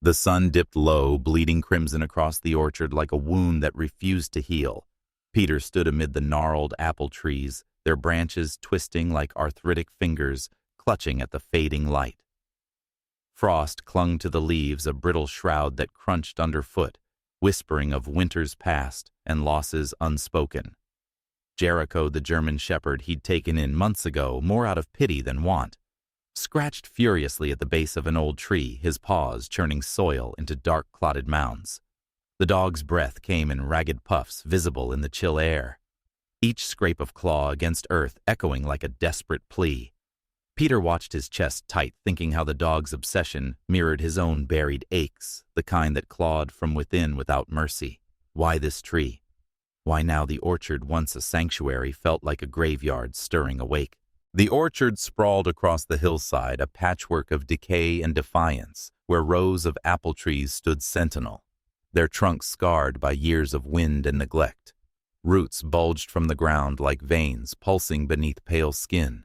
The sun dipped low, bleeding crimson across the orchard like a wound that refused to heal. Peter stood amid the gnarled apple trees, their branches twisting like arthritic fingers, clutching at the fading light. Frost clung to the leaves, a brittle shroud that crunched underfoot, whispering of winters past and losses unspoken. Jericho, the German shepherd he'd taken in months ago, more out of pity than want, scratched furiously at the base of an old tree, his paws churning soil into dark, clotted mounds. The dog's breath came in ragged puffs, visible in the chill air, each scrape of claw against earth echoing like a desperate plea. Peter watched his chest tight, thinking how the dog's obsession mirrored his own buried aches, the kind that clawed from within without mercy. Why this tree? Why now the orchard, once a sanctuary, felt like a graveyard stirring awake? The orchard sprawled across the hillside, a patchwork of decay and defiance, where rows of apple trees stood sentinel, their trunks scarred by years of wind and neglect. Roots bulged from the ground like veins pulsing beneath pale skin,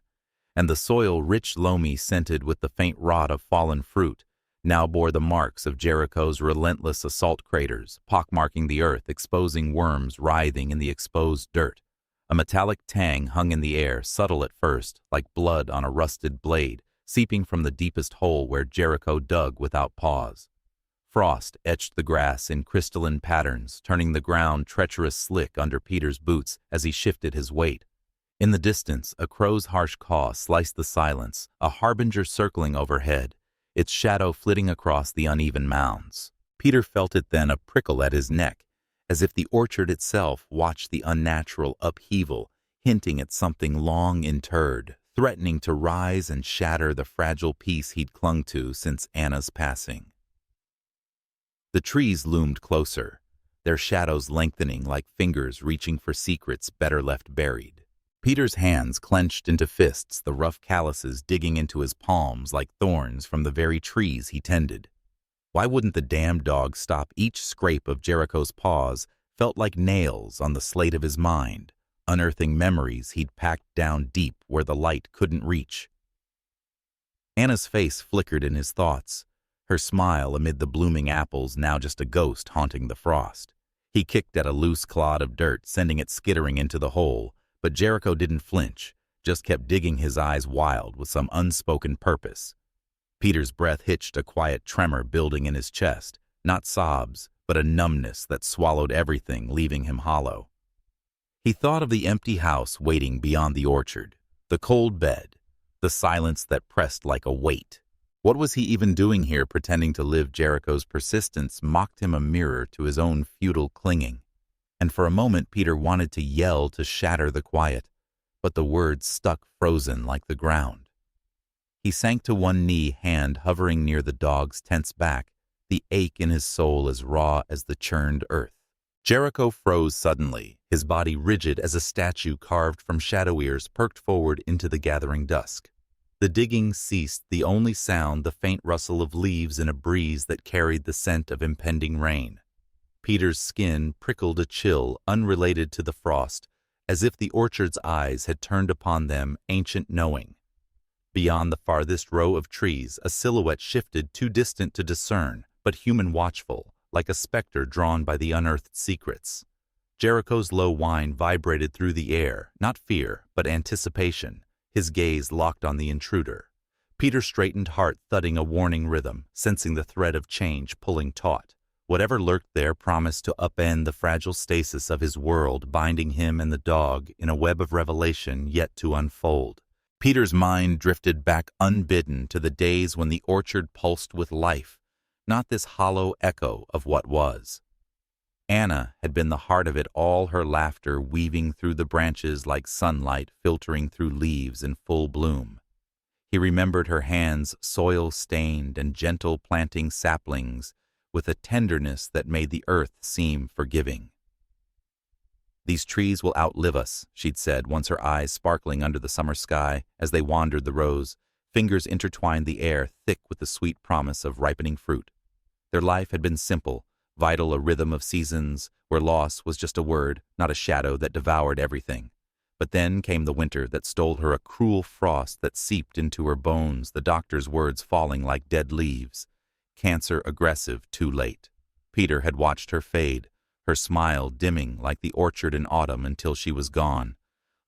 and the soil, rich, loamy, scented with the faint rot of fallen fruit, now bore the marks of Jericho's relentless assault craters, pockmarking the earth, exposing worms writhing in the exposed dirt. A metallic tang hung in the air, subtle at first, like blood on a rusted blade, seeping from the deepest hole where Jericho dug without pause. Frost etched the grass in crystalline patterns, turning the ground treacherous slick under Peter's boots as he shifted his weight. In the distance, a crow's harsh caw sliced the silence, a harbinger circling overhead, its shadow flitting across the uneven mounds. Peter felt it then, a prickle at his neck, as if the orchard itself watched the unnatural upheaval, hinting at something long interred, threatening to rise and shatter the fragile peace he'd clung to since Anna's passing. The trees loomed closer, their shadows lengthening like fingers reaching for secrets better left buried. Peter's hands clenched into fists, the rough calluses digging into his palms like thorns from the very trees he tended. Why wouldn't the damned dog stop? Each scrape of Jericho's paws felt like nails on the slate of his mind, unearthing memories he'd packed down deep where the light couldn't reach. Anna's face flickered in his thoughts, her smile amid the blooming apples now just a ghost haunting the frost. He kicked at a loose clod of dirt, sending it skittering into the hole, but Jericho didn't flinch, just kept digging, his eyes wild with some unspoken purpose. Peter's breath hitched, a quiet tremor building in his chest, not sobs, but a numbness that swallowed everything, leaving him hollow. He thought of the empty house waiting beyond the orchard, the cold bed, the silence that pressed like a weight. What was he even doing here, pretending to live? Jericho's persistence mocked him, a mirror to his own futile clinging. And for a moment Peter wanted to yell to shatter the quiet, but the words stuck frozen like the ground. He sank to one knee, hand hovering near the dog's tense back, the ache in his soul as raw as the churned earth. Jericho froze suddenly, his body rigid as a statue carved from shadow ears perked forward into the gathering dusk. The digging ceased, the only sound the faint rustle of leaves in a breeze that carried the scent of impending rain. Peter's skin prickled, a chill unrelated to the frost, as if the orchard's eyes had turned upon them, ancient knowing. Beyond the farthest row of trees, a silhouette shifted, too distant to discern, but human, watchful, like a specter drawn by the unearthed secrets. Jericho's low whine vibrated through the air, not fear, but anticipation, his gaze locked on the intruder. Peter straightened, heart thudding a warning rhythm, sensing the thread of change pulling taut. Whatever lurked there promised to upend the fragile stasis of his world, binding him and the dog in a web of revelation yet to unfold. Peter's mind drifted back unbidden to the days when the orchard pulsed with life, not this hollow echo of what was. Anna had been the heart of it all, her laughter weaving through the branches like sunlight filtering through leaves in full bloom. He remembered her hands, soil-stained and gentle, planting saplings with a tenderness that made the earth seem forgiving. "These trees will outlive us," she'd said, once, her eyes sparkling under the summer sky as they wandered the rows. Fingers intertwined the air, thick with the sweet promise of ripening fruit. Their life had been simple, vital, a rhythm of seasons, where loss was just a word, not a shadow that devoured everything. But then came the winter that stole her, a cruel frost that seeped into her bones, the doctor's words falling like dead leaves. cancer aggressive too late. Peter had watched her fade, her smile dimming like the orchard in autumn until she was gone,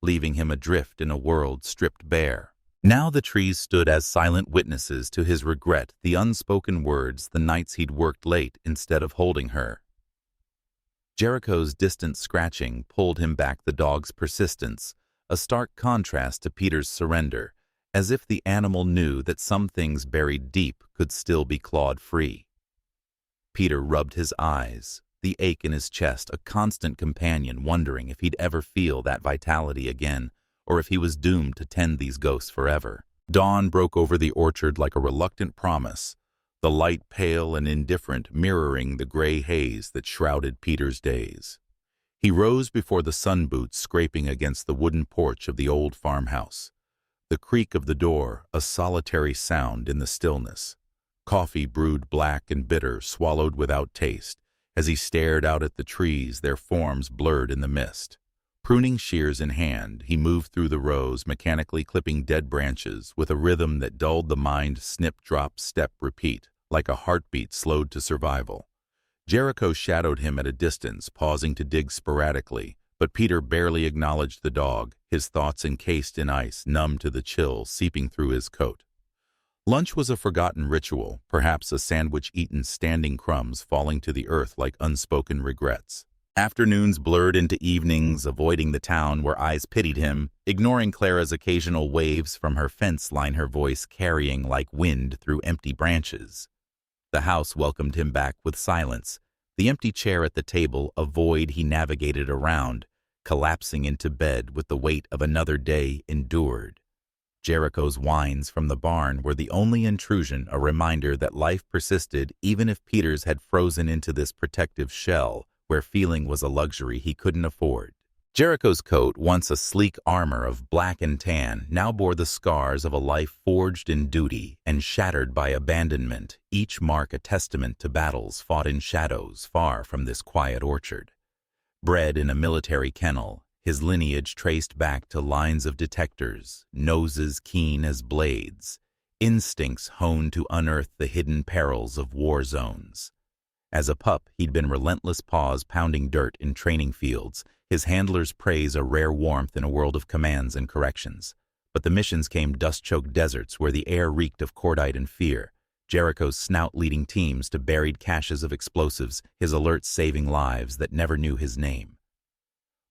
leaving him adrift in a world stripped bare. Now the trees stood as silent witnesses to his regret, the unspoken words, the nights he'd worked late instead of holding her. Jericho's distant scratching pulled him back, the dog's persistence, a stark contrast to Peter's surrender, as if the animal knew that some things buried deep could still be clawed free. Peter rubbed his eyes, the ache in his chest, a constant companion, wondering if he'd ever feel that vitality again, or if he was doomed to tend these ghosts forever. Dawn broke over the orchard like a reluctant promise, the light pale and indifferent, mirroring the gray haze that shrouded Peter's days. He rose before the sun boots scraping against the wooden porch of the old farmhouse. The creak of the door, a solitary sound in the stillness. Coffee brewed black and bitter, swallowed without taste, as he stared out at the trees, their forms blurred in the mist. Pruning shears in hand, he moved through the rows, mechanically clipping dead branches with a rhythm that dulled the mind. Snip, drop, step, repeat, like a heartbeat slowed to survival. Jericho shadowed him at a distance, pausing to dig sporadically, but Peter barely acknowledged the dog, his thoughts encased in ice, numb to the chill seeping through his coat. Lunch was a forgotten ritual, perhaps a sandwich eaten standing, crumbs falling to the earth like unspoken regrets. Afternoons blurred into evenings, avoiding the town where eyes pitied him, ignoring Clara's occasional waves from her fence line, her voice carrying like wind through empty branches. The house welcomed him back with silence, the empty chair at the table a void he navigated around, collapsing into bed with the weight of another day endured. Jericho's whines from the barn were the only intrusion, a reminder that life persisted even if Peter's had frozen into this protective shell where feeling was a luxury he couldn't afford. Jericho's coat, once a sleek armor of black and tan, now bore the scars of a life forged in duty and shattered by abandonment, each mark a testament to battles fought in shadows far from this quiet orchard. Bred in a military kennel, his lineage traced back to lines of detectors, noses keen as blades, instincts honed to unearth the hidden perils of war zones. As a pup, he'd been relentless, paws pounding dirt in training fields, his handlers' praise a rare warmth in a world of commands and corrections. But the missions came dust-choked deserts where the air reeked of cordite and fear, Jericho's snout leading teams to buried caches of explosives, his alerts saving lives that never knew his name.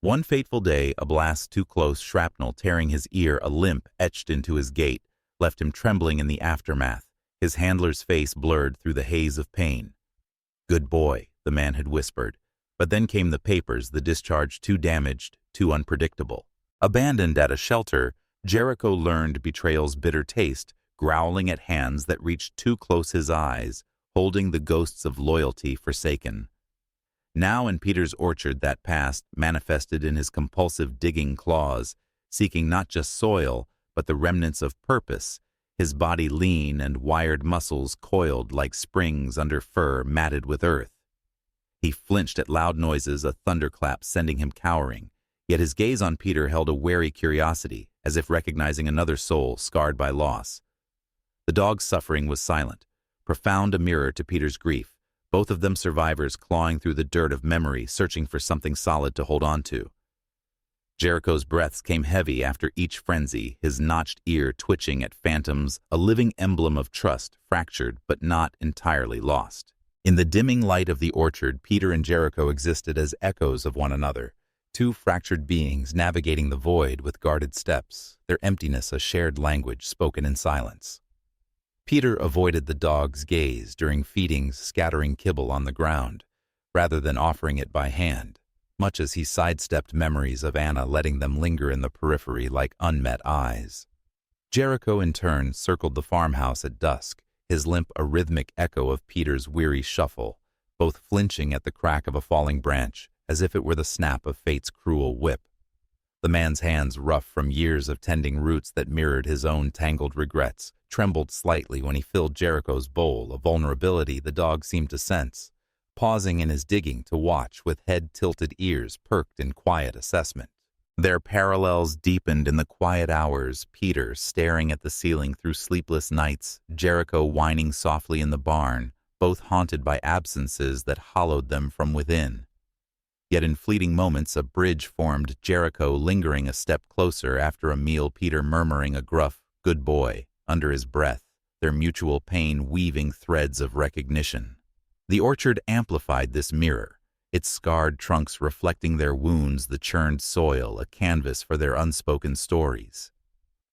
One fateful day, a blast too close, shrapnel tearing his ear, a limp etched into his gait, left him trembling in the aftermath, his handler's face blurred through the haze of pain. "Good boy," the man had whispered, but then came the papers, the discharge too damaged, too unpredictable. Abandoned at a shelter, Jericho learned betrayal's bitter taste, growling at hands that reached too close his eyes, holding the ghosts of loyalty forsaken. Now in Peter's orchard, that past manifested in his compulsive digging claws, seeking not just soil, but the remnants of purpose, his body lean and wired muscles coiled like springs under fur matted with earth. He flinched at loud noises, a thunderclap sending him cowering, yet his gaze on Peter held a wary curiosity, as if recognizing another soul scarred by loss. The dog's suffering was silent, profound, a mirror to Peter's grief, both of them survivors clawing through the dirt of memory, searching for something solid to hold on to. Jericho's breaths came heavy after each frenzy, his notched ear twitching at phantoms, a living emblem of trust, fractured but not entirely lost. In the dimming light of the orchard, Peter and Jericho existed as echoes of one another, two fractured beings navigating the void with guarded steps, their emptiness a shared language spoken in silence. Peter avoided the dog's gaze during feedings, scattering kibble on the ground, rather than offering it by hand, much as he sidestepped memories of Anna, letting them linger in the periphery like unmet eyes. Jericho, in turn, circled the farmhouse at dusk, his limp a rhythmic echo of Peter's weary shuffle, both flinching at the crack of a falling branch, as if it were the snap of fate's cruel whip. The man's hands, rough from years of tending roots that mirrored his own tangled regrets, trembled slightly when he filled Jericho's bowl, a vulnerability the dog seemed to sense, pausing in his digging to watch with head-tilted ears perked in quiet assessment. Their parallels deepened in the quiet hours, Peter staring at the ceiling through sleepless nights, Jericho whining softly in the barn, both haunted by absences that hollowed them from within. Yet in fleeting moments a bridge formed, Jericho lingering a step closer after a meal, Peter murmuring a gruff, "Good boy," under his breath, their mutual pain weaving threads of recognition. The orchard amplified this mirror, its scarred trunks reflecting their wounds, the churned soil, a canvas for their unspoken stories.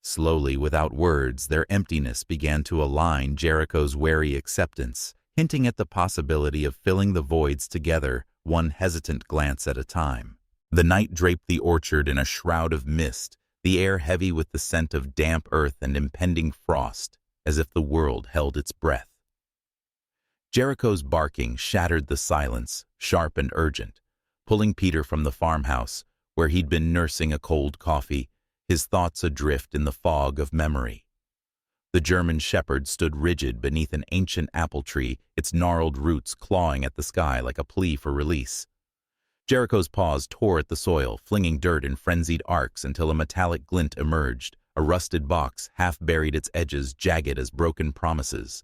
Slowly, without words, their emptiness began to align, Jericho's wary acceptance, hinting at the possibility of filling the voids together, one hesitant glance at a time. The night draped the orchard in a shroud of mist, the air heavy with the scent of damp earth and impending frost, as if the world held its breath. Jericho's barking shattered the silence, sharp and urgent, pulling Peter from the farmhouse, where he'd been nursing a cold coffee, his thoughts adrift in the fog of memory. The German shepherd stood rigid beneath an ancient apple tree, its gnarled roots clawing at the sky like a plea for release. Jericho's paws tore at the soil, flinging dirt in frenzied arcs until a metallic glint emerged. A rusted box half buried, its edges jagged as broken promises.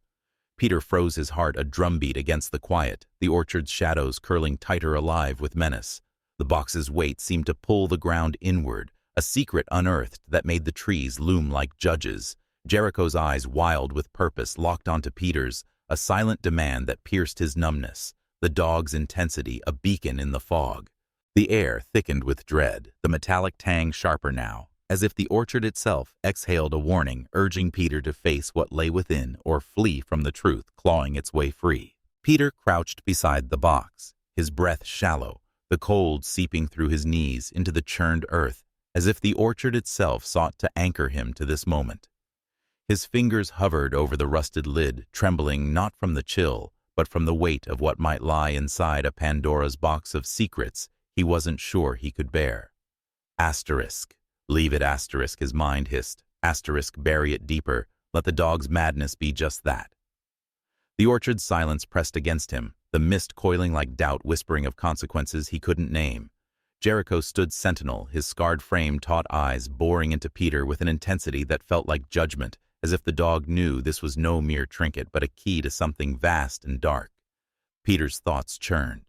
Peter froze, his heart a drumbeat against the quiet, the orchard's shadows curling tighter, alive with menace. The box's weight seemed to pull the ground inward, a secret unearthed that made the trees loom like judges. Jericho's eyes, wild with purpose, locked onto Peter's, a silent demand that pierced his numbness, the dog's intensity a beacon in the fog. The air thickened with dread, the metallic tang sharper now, as if the orchard itself exhaled a warning, urging Peter to face what lay within or flee from the truth clawing its way free. Peter crouched beside the box, his breath shallow, the cold seeping through his knees into the churned earth, as if the orchard itself sought to anchor him to this moment. His fingers hovered over the rusted lid, trembling not from the chill, but from the weight of what might lie inside a Pandora's box of secrets he wasn't sure he could bear. Asterisk. Leave it, asterisk, his mind hissed. Asterisk, bury it deeper. Let the dog's madness be just that. The orchard's silence pressed against him, the mist coiling like doubt, whispering of consequences he couldn't name. Jericho stood sentinel, his scarred frame, taut eyes boring into Peter with an intensity that felt like judgment, as if the dog knew this was no mere trinket but a key to something vast and dark. Peter's thoughts churned.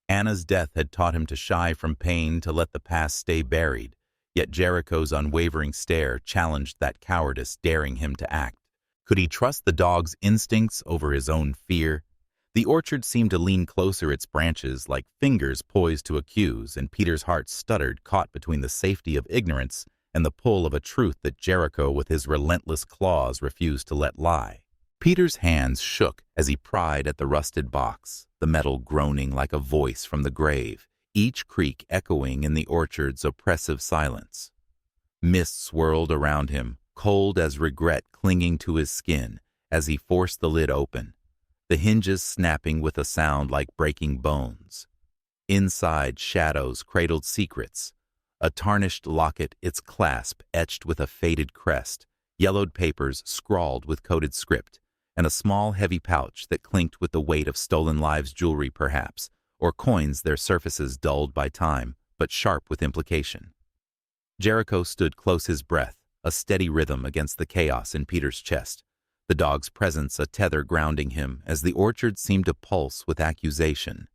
Anna's death had taught him to shy from pain, to let the past stay buried. Yet Jericho's unwavering stare challenged that cowardice, daring him to act. Could he trust the dog's instincts over his own fear? The orchard seemed to lean closer, its branches like fingers poised to accuse, and Peter's heart stuttered, caught between the safety of ignorance and the pull of a truth that Jericho, with his relentless claws, refused to let lie. Peter's hands shook as he pried at the rusted box, the metal groaning like a voice from the grave, each creak echoing in the orchard's oppressive silence. Mist swirled around him, cold as regret clinging to his skin as he forced the lid open, the hinges snapping with a sound like breaking bones. Inside, shadows cradled secrets, a tarnished locket, its clasp etched with a faded crest, yellowed papers scrawled with coded script, and a small heavy pouch that clinked with the weight of stolen lives, jewelry perhaps, or coins, their surfaces dulled by time, but sharp with implication. Jericho stood close, his breath a steady rhythm against the chaos in Peter's chest, the dog's presence a tether grounding him as the orchard seemed to pulse with accusation.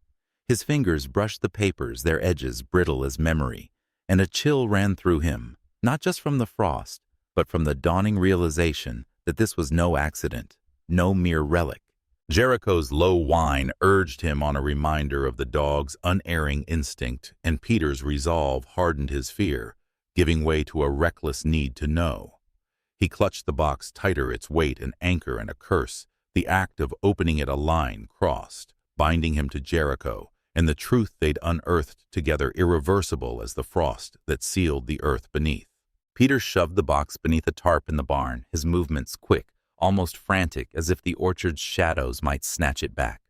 His fingers brushed the papers, their edges brittle as memory, and a chill ran through him, not just from the frost, but from the dawning realization that this was no accident, no mere relic. Jericho's low whine urged him on, a reminder of the dog's unerring instinct, and Peter's resolve hardened his fear, giving way to a reckless need to know. He clutched the box tighter, its weight an anchor and a curse, the act of opening it a line crossed, binding him to Jericho, and the truth they'd unearthed together, irreversible as the frost that sealed the earth beneath. Peter shoved the box beneath a tarp in the barn, his movements quick, almost frantic, as if the orchard's shadows might snatch it back.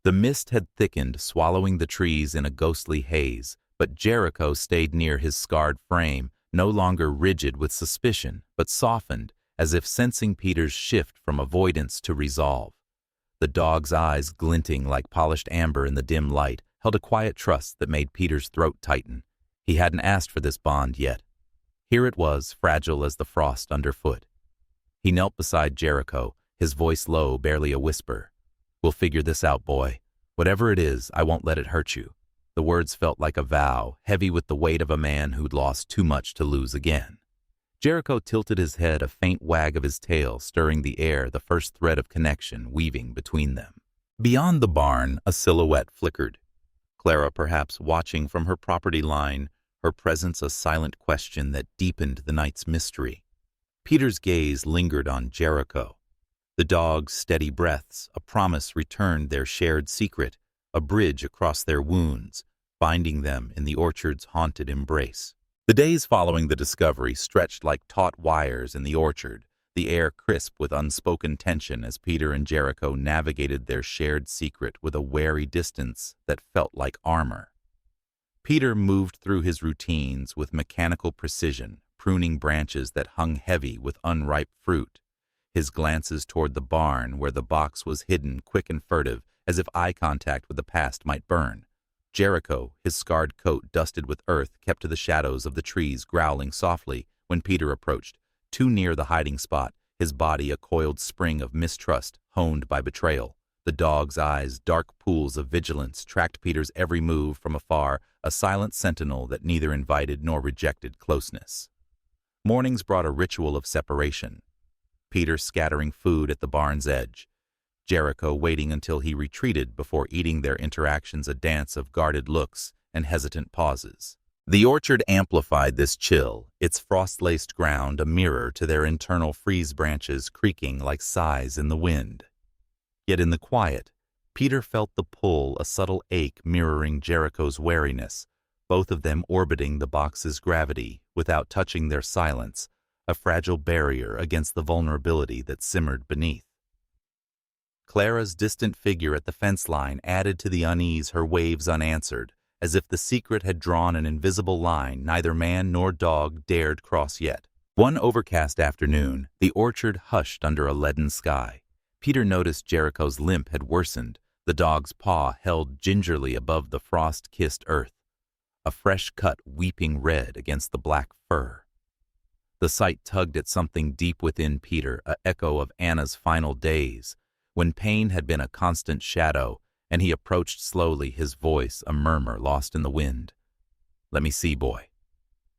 The mist had thickened, swallowing the trees in a ghostly haze, but Jericho stayed near his scarred frame, no longer rigid with suspicion, but softened, as if sensing Peter's shift from avoidance to resolve. The dog's eyes, glinting like polished amber in the dim light, held a quiet trust that made Peter's throat tighten. He hadn't asked for this bond yet. Here it was, fragile as the frost underfoot. He knelt beside Jericho, his voice low, barely a whisper. "We'll figure this out, boy. Whatever it is, I won't let it hurt you." The words felt like a vow, heavy with the weight of a man who'd lost too much to lose again. Jericho tilted his head, a faint wag of his tail stirring the air, the first thread of connection weaving between them. Beyond the barn, a silhouette flickered. Clara perhaps watching from her property line, her presence a silent question that deepened the night's mystery. Peter's gaze lingered on Jericho. The dog's steady breaths, a promise returned their shared secret, a bridge across their wounds, binding them in the orchard's haunted embrace. The days following the discovery stretched like taut wires in the orchard, the air crisp with unspoken tension as Peter and Jericho navigated their shared secret with a wary distance that felt like armor. Peter moved through his routines with mechanical precision, pruning branches that hung heavy with unripe fruit, his glances toward the barn where the box was hidden quick and furtive, as if eye contact with the past might burn. Jericho, his scarred coat dusted with earth, kept to the shadows of the trees, growling softly when Peter approached, too near the hiding spot, his body a coiled spring of mistrust honed by betrayal. The dog's eyes, dark pools of vigilance, tracked Peter's every move from afar, a silent sentinel that neither invited nor rejected closeness. Mornings brought a ritual of separation. Peter scattering food at the barn's edge, Jericho waiting until he retreated before eating, their interactions a dance of guarded looks and hesitant pauses. The orchard amplified this chill, its frost-laced ground a mirror to their internal freeze branches creaking like sighs in the wind. Yet in the quiet, Peter felt the pull, a subtle ache mirroring Jericho's wariness, both of them orbiting the box's gravity without touching their silence, a fragile barrier against the vulnerability that simmered beneath. Clara's distant figure at the fence line added to the unease, her waves unanswered, as if the secret had drawn an invisible line neither man nor dog dared cross yet. One overcast afternoon, the orchard hushed under a leaden sky. Peter noticed Jericho's limp had worsened, the dog's paw held gingerly above the frost-kissed earth, a fresh cut weeping red against the black fur. The sight tugged at something deep within Peter, an echo of Anna's final days, when pain had been a constant shadow, and he approached slowly, his voice a murmur lost in the wind. "Let me see, boy."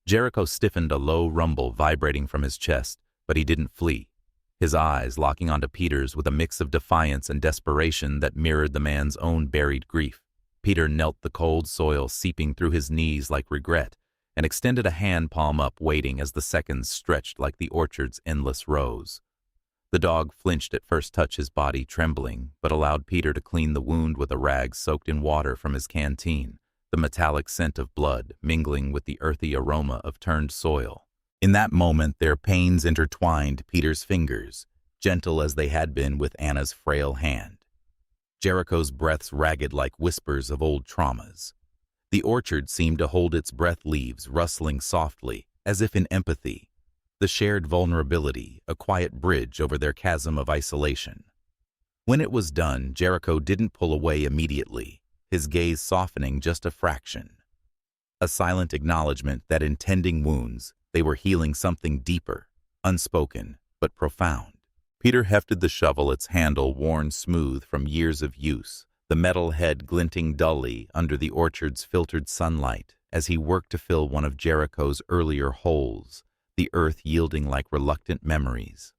Jericho stiffened, a low rumble vibrating from his chest, but he didn't flee, his eyes locking onto Peter's with a mix of defiance and desperation that mirrored the man's own buried grief. Peter knelt, the cold soil seeping through his knees like regret, and extended a hand palm up, waiting as the seconds stretched like the orchard's endless rows. The dog flinched at first touch, his body trembling, but allowed Peter to clean the wound with a rag soaked in water from his canteen, the metallic scent of blood mingling with the earthy aroma of turned soil. In that moment, their pains intertwined Peter's fingers, gentle as they had been with Anna's frail hand. Jericho's breaths ragged like whispers of old traumas. The orchard seemed to hold its breath, leaves rustling softly, as if in empathy. The shared vulnerability, a quiet bridge over their chasm of isolation. When it was done, Jericho didn't pull away immediately, his gaze softening just a fraction. A silent acknowledgement that in tending wounds, they were healing something deeper, unspoken, but profound. Peter hefted the shovel, its handle worn smooth from years of use, the metal head glinting dully under the orchard's filtered sunlight as he worked to fill one of Jericho's earlier holes, the earth yielding like reluctant memories.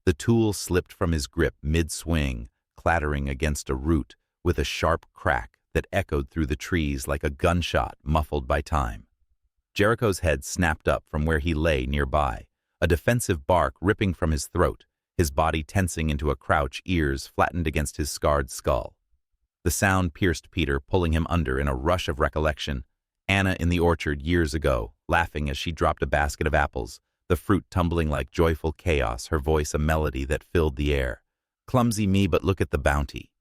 The tool slipped from his grip mid-swing, clattering against a root with a sharp crack that echoed through the trees like a gunshot muffled by time. Jericho's head snapped up from where he lay nearby, a defensive bark ripping from his throat, his body tensing into a crouch, ears flattened against his scarred skull. The sound pierced Peter, pulling him under in a rush of recollection. Anna in the orchard years ago, laughing as she dropped a basket of apples, the fruit tumbling like joyful chaos, her voice a melody that filled the air. Clumsy me, but look at the bounty.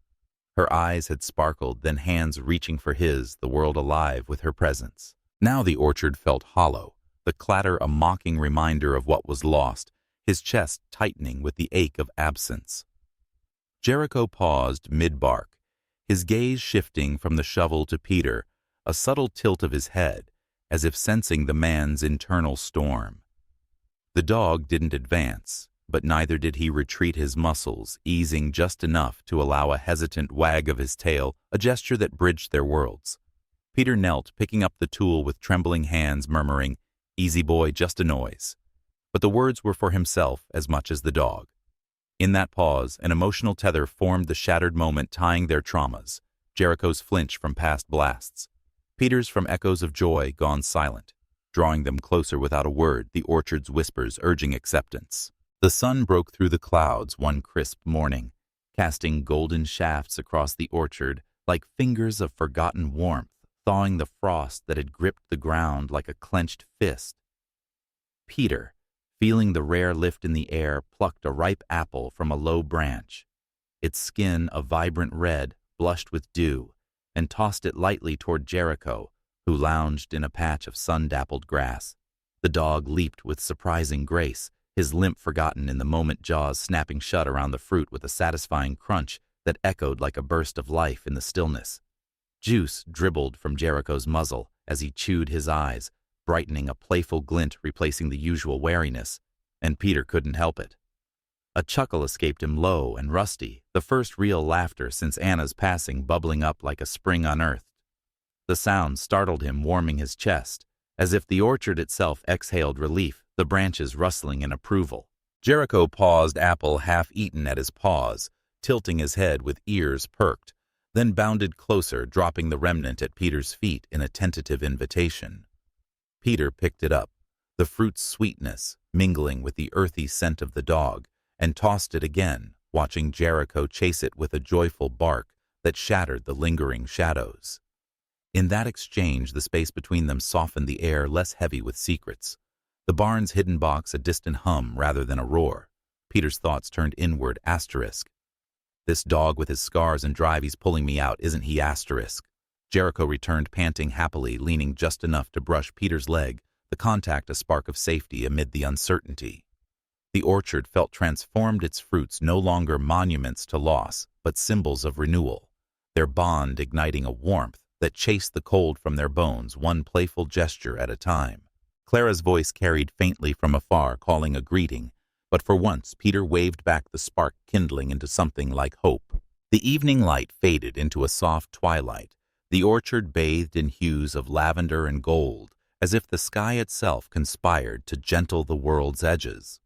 Her eyes had sparkled, then hands reaching for his, the world alive with her presence. Now the orchard felt hollow, the clatter a mocking reminder of what was lost, his chest tightening with the ache of absence. Jericho paused mid-bark, his gaze shifting from the shovel to Peter, a subtle tilt of his head, as if sensing the man's internal storm. The dog didn't advance, but neither did he retreat his muscles, easing just enough to allow a hesitant wag of his tail, a gesture that bridged their worlds. Peter knelt, picking up the tool with trembling hands, murmuring, "Easy boy, just a noise." But the words were for himself as much as the dog. In that pause, an emotional tether formed the shattered moment tying their traumas, Jericho's flinch from past blasts, Peter's from echoes of joy gone silent, drawing them closer without a word, the orchard's whispers urging acceptance. The sun broke through the clouds one crisp morning, casting golden shafts across the orchard like fingers of forgotten warmth, thawing the frost that had gripped the ground like a clenched fist. Peter, feeling the rare lift in the air, plucked a ripe apple from a low branch. Its skin, a vibrant red, blushed with dew, and tossed it lightly toward Jericho, who lounged in a patch of sun-dappled grass. The dog leaped with surprising grace, his limp forgotten in the moment, jaws snapping shut around the fruit with a satisfying crunch that echoed like a burst of life in the stillness. Juice dribbled from Jericho's muzzle as he chewed, his eyes brightening, a playful glint replacing the usual wariness, and Peter couldn't help it. A chuckle escaped him, low and rusty, the first real laughter since Anna's passing, bubbling up like a spring unearthed. The sound startled him, warming his chest, as if the orchard itself exhaled relief, the branches rustling in approval. Jericho paused, apple half-eaten at his paws, tilting his head with ears perked, then bounded closer, dropping the remnant at Peter's feet in a tentative invitation. Peter picked it up, the fruit's sweetness mingling with the earthy scent of the dog, and tossed it again, watching Jericho chase it with a joyful bark that shattered the lingering shadows. In that exchange, the space between them softened, the air less heavy with secrets. The barn's hidden box a distant hum rather than a roar. Peter's thoughts turned inward, asterisk. This dog with his scars and drive, he's pulling me out, isn't he, asterisk? Jericho returned, panting happily, leaning just enough to brush Peter's leg, the contact a spark of safety amid the uncertainty. The orchard felt transformed, its fruits no longer monuments to loss, but symbols of renewal, their bond igniting a warmth that chased the cold from their bones, one playful gesture at a time. Clara's voice carried faintly from afar, calling a greeting, but for once Peter waved back, the spark kindling into something like hope. The evening light faded into a soft twilight, the orchard bathed in hues of lavender and gold, as if the sky itself conspired to gentle the world's edges.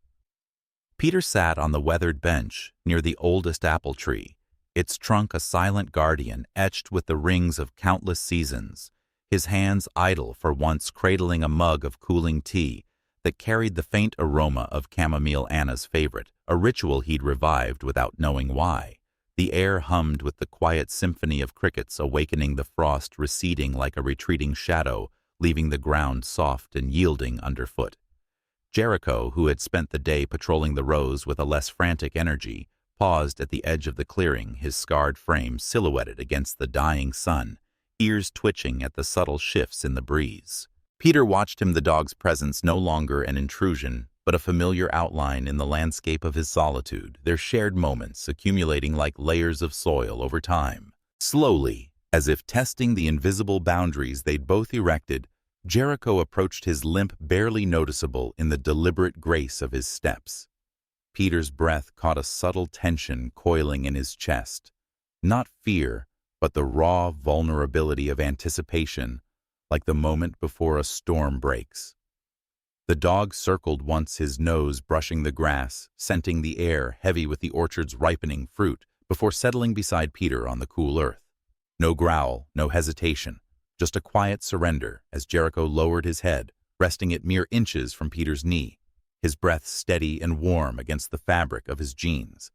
Peter sat on the weathered bench near the oldest apple tree, its trunk a silent guardian etched with the rings of countless seasons, his hands idle for once cradling a mug of cooling tea that carried the faint aroma of chamomile, Anna's favorite, a ritual he'd revived without knowing why. The air hummed with the quiet symphony of crickets, awakening the frost, receding like a retreating shadow, leaving the ground soft and yielding underfoot. Jericho, who had spent the day patrolling the rows with a less frantic energy, paused at the edge of the clearing, his scarred frame silhouetted against the dying sun, ears twitching at the subtle shifts in the breeze. Peter watched him, the dog's presence no longer an intrusion, but a familiar outline in the landscape of his solitude, their shared moments accumulating like layers of soil over time. Slowly, as if testing the invisible boundaries they'd both erected, Jericho approached, his limp barely noticeable in the deliberate grace of his steps. Peter's breath caught a subtle tension coiling in his chest. Not fear, but the raw vulnerability of anticipation, like the moment before a storm breaks. The dog circled once, his nose brushing the grass, scenting the air heavy with the orchard's ripening fruit, before settling beside Peter on the cool earth. No growl, no hesitation, just a quiet surrender as Jericho lowered his head, resting it mere inches from Peter's knee, his breath steady and warm against the fabric of his jeans.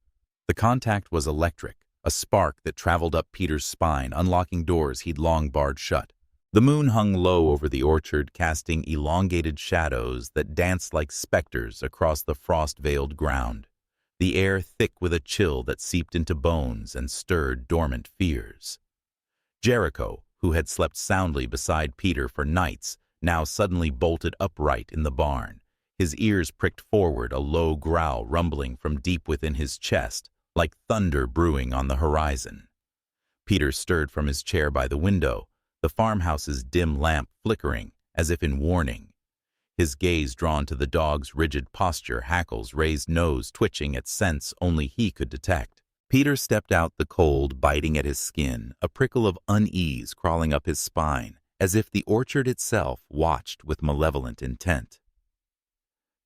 The contact was electric, a spark that traveled up Peter's spine, unlocking doors he'd long barred shut. The moon hung low over the orchard, casting elongated shadows that danced like specters across the frost-veiled ground, the air thick with a chill that seeped into bones and stirred dormant fears. Jericho, who had slept soundly beside Peter for nights, now suddenly bolted upright in the barn, his ears pricked forward, a low growl rumbling from deep within his chest, like thunder brewing on the horizon. Peter stirred from his chair by the window, the farmhouse's dim lamp flickering, as if in warning. his gaze drawn to the dog's rigid posture, hackles, raised nose twitching at scents only he could detect. Peter stepped out, the cold biting at his skin, a prickle of unease crawling up his spine, as if the orchard itself watched with malevolent intent.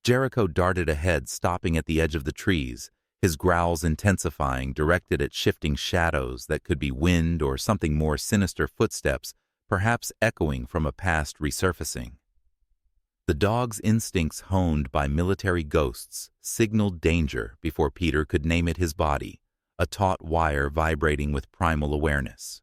Jericho darted ahead, stopping at the edge of the trees, his growls intensifying, directed at shifting shadows that could be wind or something more sinister, footsteps, perhaps echoing from a past resurfacing. The dog's instincts, honed by military ghosts, signaled danger before Peter could name it. His body, a taut wire vibrating with primal awareness.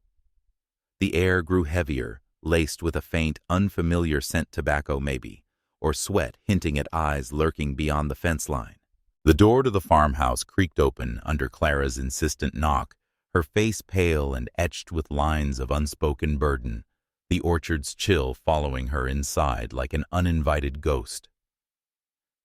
The air grew heavier, laced with a faint, unfamiliar scent, tobacco maybe, or sweat hinting at eyes lurking beyond the fence line. The door to the farmhouse creaked open under Clara's insistent knock, her face pale and etched with lines of unspoken burden, the orchard's chill following her inside like an uninvited ghost.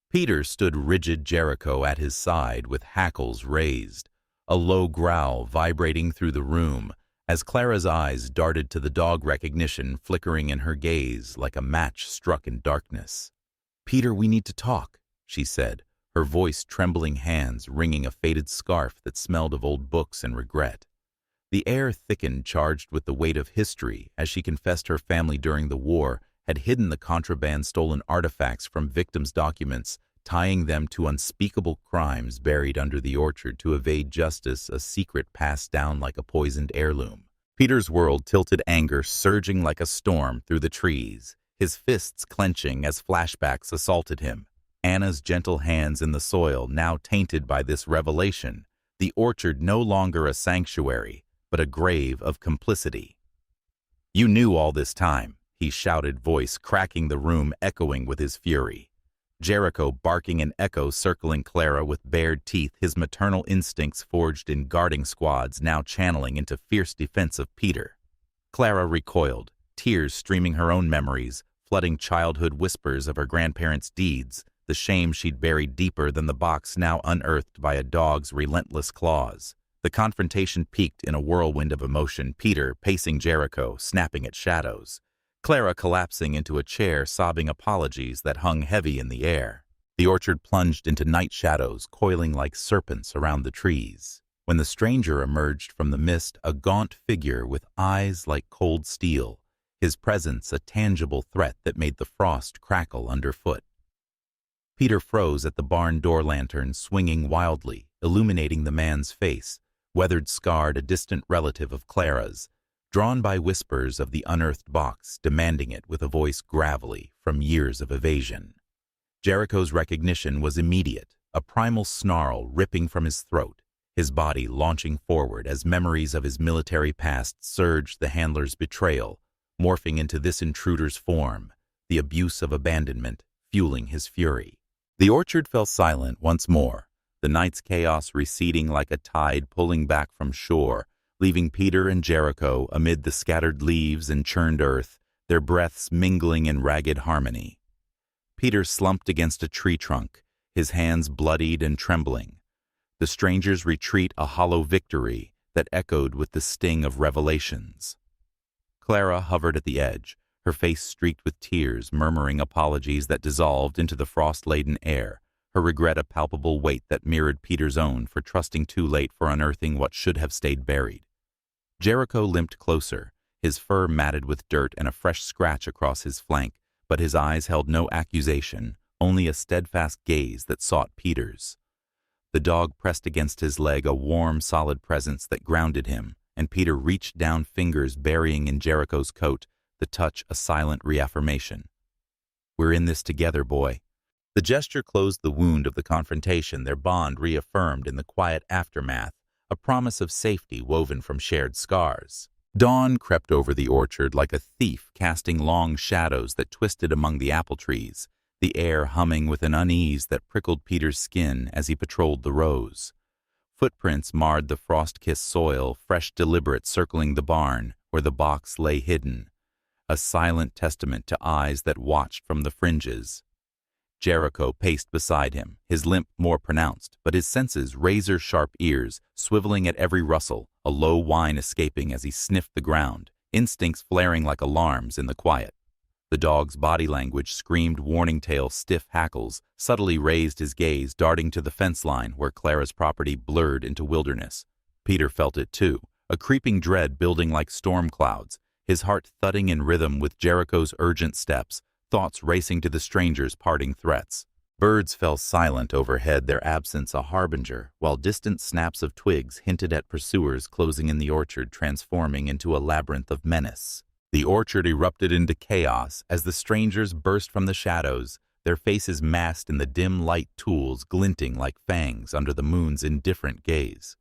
Peter stood rigid, Jericho at his side with hackles raised, a low growl vibrating through the room as Clara's eyes darted to the dog, recognition flickering in her gaze like a match struck in darkness. "Peter, we need to talk," she said, her voice trembling, hands wringing a faded scarf that smelled of old books and regret. The air thickened, charged with the weight of history, as she confessed her family during the war had hidden the contraband stolen artifacts from victims' documents, tying them to unspeakable crimes buried under the orchard to evade justice, a secret passed down like a poisoned heirloom. Peter's world tilted, anger surging like a storm through the trees, his fists clenching as flashbacks assaulted him. Anna's gentle hands in the soil, now tainted by this revelation, the orchard no longer a sanctuary, but a grave of complicity. "You knew all this time," he shouted, voice cracking the room, echoing with his fury. Jericho barking an echo, circling Clara with bared teeth, his maternal instincts forged in guarding squads now channeling into fierce defense of Peter. Clara recoiled, tears streaming, her own memories, flooding childhood whispers of her grandparents' deeds, the shame she'd buried deeper than the box now unearthed by a dog's relentless claws. The confrontation peaked in a whirlwind of emotion, Peter pacing Jericho, snapping at shadows. Clara collapsing into a chair, sobbing apologies that hung heavy in the air. The orchard plunged into night shadows, coiling like serpents around the trees. When the stranger emerged from the mist, a gaunt figure with eyes like cold steel, his presence a tangible threat that made the frost crackle underfoot. Peter froze at the barn door lantern swinging wildly, illuminating the man's face, weathered, scarred, a distant relative of Clara's, drawn by whispers of the unearthed box, demanding it with a voice gravelly from years of evasion. Jericho's recognition was immediate, a primal snarl ripping from his throat, his body launching forward as memories of his military past surged, the handler's betrayal, morphing into this intruder's form, the abuse of abandonment, fueling his fury. The orchard fell silent once more, the night's chaos receding like a tide pulling back from shore, leaving Peter and Jericho amid the scattered leaves and churned earth, their breaths mingling in ragged harmony. Peter slumped against a tree trunk, his hands bloodied and trembling. The stranger's retreat a hollow victory that echoed with the sting of revelations. Clara hovered at the edge, her face streaked with tears, murmuring apologies that dissolved into the frost-laden air, her regret a palpable weight that mirrored Peter's own for trusting too late, for unearthing what should have stayed buried. Jericho limped closer, his fur matted with dirt and a fresh scratch across his flank, but his eyes held no accusation, only a steadfast gaze that sought Peter's. The dog pressed against his leg, a warm, solid presence that grounded him, and Peter reached down, fingers burying in Jericho's coat, the touch a silent reaffirmation. "We're in this together, boy." The gesture closed the wound of the confrontation, their bond reaffirmed in the quiet aftermath, a promise of safety woven from shared scars. Dawn crept over the orchard like a thief, casting long shadows that twisted among the apple trees, the air humming with an unease that prickled Peter's skin as he patrolled the rows. Footprints marred the frost-kissed soil, fresh, deliberate, circling the barn where the box lay hidden, a silent testament to eyes that watched from the fringes. Jericho paced beside him, his limp more pronounced, but his senses razor-sharp, ears swiveling at every rustle, a low whine escaping as he sniffed the ground, instincts flaring like alarms in the quiet. The dog's body language screamed warning tail stiff hackles, subtly raised his gaze, darting to the fence line where Clara's property blurred into wilderness. Peter felt it too, a creeping dread building like storm clouds, his heart thudding in rhythm with Jericho's urgent steps, thoughts racing to the stranger's parting threats. Birds fell silent overhead, their absence a harbinger, while distant snaps of twigs hinted at pursuers closing in the orchard, transforming into a labyrinth of menace. The orchard erupted into chaos as the strangers burst from the shadows, their faces masked in the dim light, tools glinting like fangs under the moon's indifferent gaze.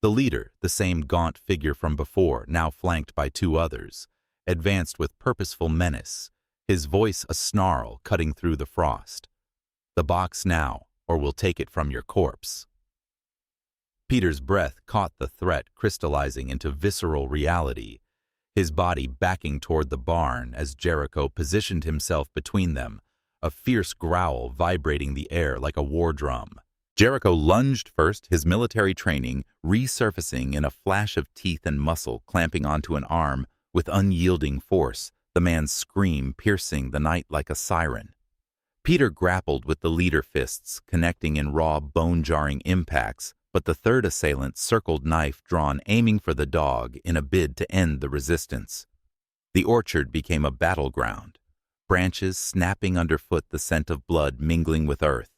The leader, the same gaunt figure from before, now flanked by two others, advanced with purposeful menace, his voice a snarl cutting through the frost. "The box now, or we'll take it from your corpse." Peter's breath caught the threat crystallizing into visceral reality, his body backing toward the barn as Jericho positioned himself between them, a fierce growl vibrating the air like a war drum. Jericho lunged first, his military training resurfacing in a flash of teeth and muscle clamping onto an arm with unyielding force, the man's scream piercing the night like a siren. Peter grappled with the leader fists, connecting in raw, bone-jarring impacts, but the third assailant circled knife drawn, aiming for the dog in a bid to end the resistance. The orchard became a battleground, branches snapping underfoot, the scent of blood mingling with earth.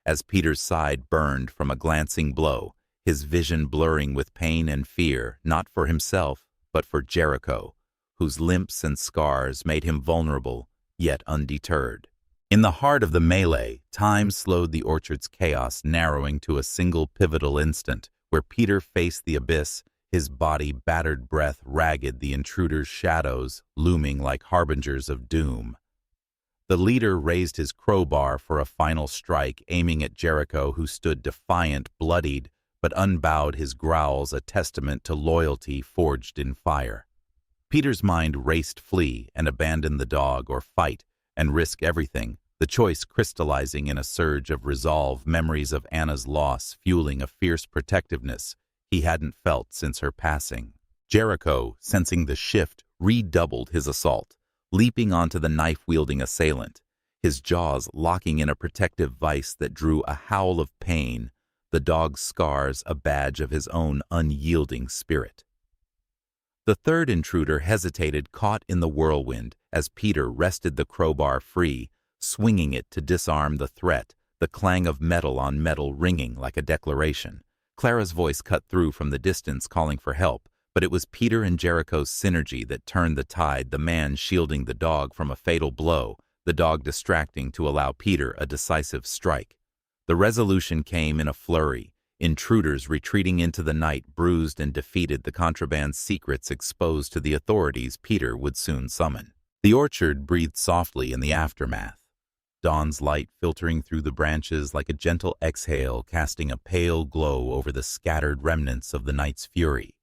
As Peter's side burned from a glancing blow, his vision blurring with pain and fear, not for himself, but for Jericho, whose limps and scars made him vulnerable, yet undeterred. In the heart of the melee, time slowed the orchard's chaos, narrowing to a single pivotal instant, where Peter faced the abyss, his body battered, breath ragged, the intruder's shadows looming like harbingers of doom. The leader raised his crowbar for a final strike, aiming at Jericho, who stood defiant, bloodied, but unbowed, his growls a testament to loyalty forged in fire. Peter's mind raced flee and abandon the dog, or fight and risk everything, the choice crystallizing in a surge of resolve, memories of Anna's loss fueling a fierce protectiveness he hadn't felt since her passing. Jericho, sensing the shift, redoubled his assault, leaping onto the knife-wielding assailant, his jaws locking in a protective vice that drew a howl of pain, the dog's scars a badge of his own unyielding spirit. The third intruder hesitated, caught in the whirlwind, as Peter wrested the crowbar free, swinging it to disarm the threat, the clang of metal on metal ringing like a declaration. Clara's voice cut through from the distance, calling for help, but it was Peter and Jericho's synergy that turned the tide, the man shielding the dog from a fatal blow, the dog distracting to allow Peter a decisive strike. The resolution came in a flurry, intruders retreating into the night, bruised and defeated, the contraband's secrets exposed to the authorities Peter would soon summon. The orchard breathed softly in the aftermath, dawn's light filtering through the branches like a gentle exhale, casting a pale glow over the scattered remnants of the night's fury.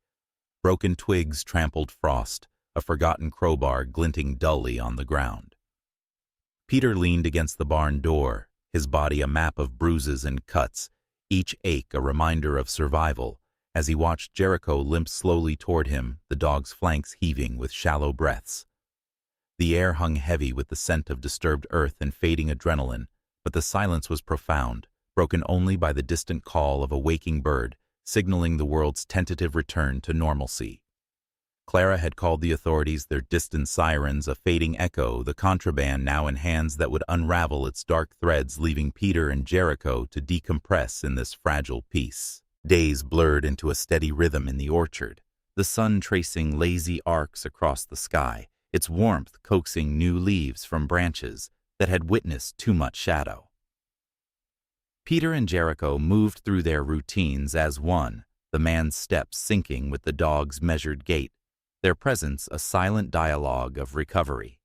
Broken twigs trampled frost, a forgotten crowbar glinting dully on the ground. Peter leaned against the barn door, his body a map of bruises and cuts, each ache a reminder of survival, as he watched Jericho limp slowly toward him, the dog's flanks heaving with shallow breaths. The air hung heavy with the scent of disturbed earth and fading adrenaline, but the silence was profound, broken only by the distant call of a waking bird, signaling the world's tentative return to normalcy. Clara had called the authorities, their distant sirens a fading echo, the contraband now in hands that would unravel its dark threads, leaving Peter and Jericho to decompress in this fragile peace. Days blurred into a steady rhythm in the orchard, the sun tracing lazy arcs across the sky, its warmth coaxing new leaves from branches that had witnessed too much shadow. Peter and Jericho moved through their routines as one, the man's steps syncing with the dog's measured gait, their presence a silent dialogue of recovery.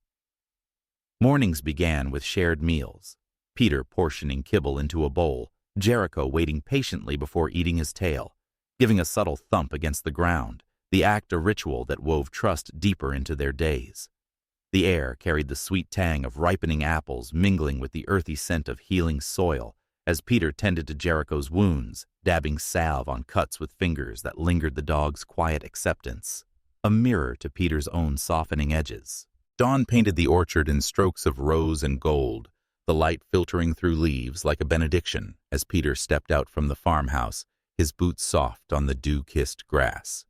Mornings began with shared meals, Peter portioning kibble into a bowl, Jericho waiting patiently before eating his tail, giving a subtle thump against the ground, the act a ritual that wove trust deeper into their days. The air carried the sweet tang of ripening apples mingling with the earthy scent of healing soil, as Peter tended to Jericho's wounds, dabbing salve on cuts with fingers that lingered the dog's quiet acceptance, a mirror to Peter's own softening edges. Dawn painted the orchard in strokes of rose and gold, the light filtering through leaves like a benediction as Peter stepped out from the farmhouse, his boots soft on the dew-kissed grass.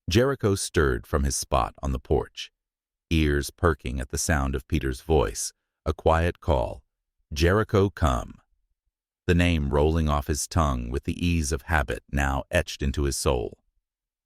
Jericho stirred from his spot on the porch, ears perking at the sound of Peter's voice, a quiet call, "Jericho, come." The name rolling off his tongue with the ease of habit now etched into his soul.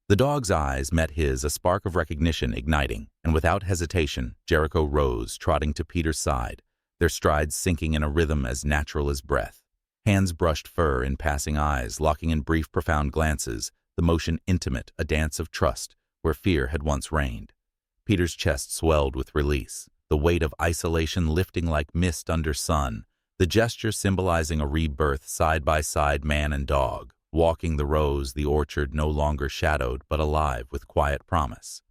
The dog's eyes met his, a spark of recognition igniting, and without hesitation, Jericho rose, trotting to Peter's side, their strides sinking in a rhythm as natural as breath. Hands brushed fur in passing eyes, locking in brief, profound glances, the motion intimate, a dance of trust, where fear had once reigned. Peter's chest swelled with release, the weight of isolation lifting like mist under sun, the gesture symbolizing a rebirth side by side, man and dog, walking the rows, the orchard no longer shadowed but alive with quiet promise.